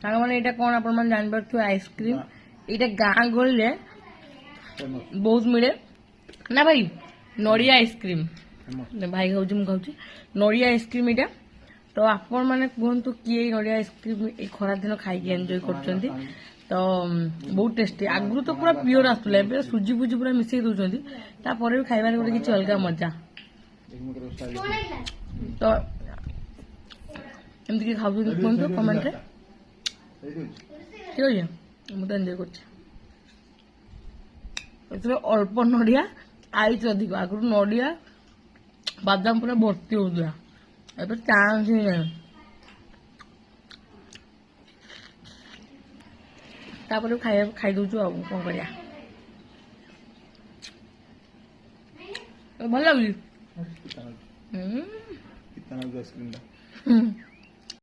सामने यहाँ कौन आप जानपार आइसक्रीम यहाँ गाँ गहली बहुत मिले ना भाई नड़िया आइसक्रीम भाई खाऊ खाऊ नड़िया आइसक्रीम यहाँ तो आपण मैंने कहतु किए नड़िया आइसक्रीम ये खरा दिन खाई एंजॉय कर तो बहुत टेस्टी आगु तो पूरा प्योर आसूला सुजी फुजी पूरा मिसई दौरान तापर भी खाइबार गोटे किसी अलग मजा तो एमती कि खाऊ कहतु कमेंट ठीक है मुझे एंजॉय कर अल्प नड़िया आईस अधिक आगु नड़िया बादाम पूरा भर्ती होता ଏବେ ଚାନ୍ସ ହିଁ ନାହିଁ ତାପରେ ଖାଇ ଦଉଛୁ ଆଉ କଣ କରିବା ଭଲ ଲାଗୁଛି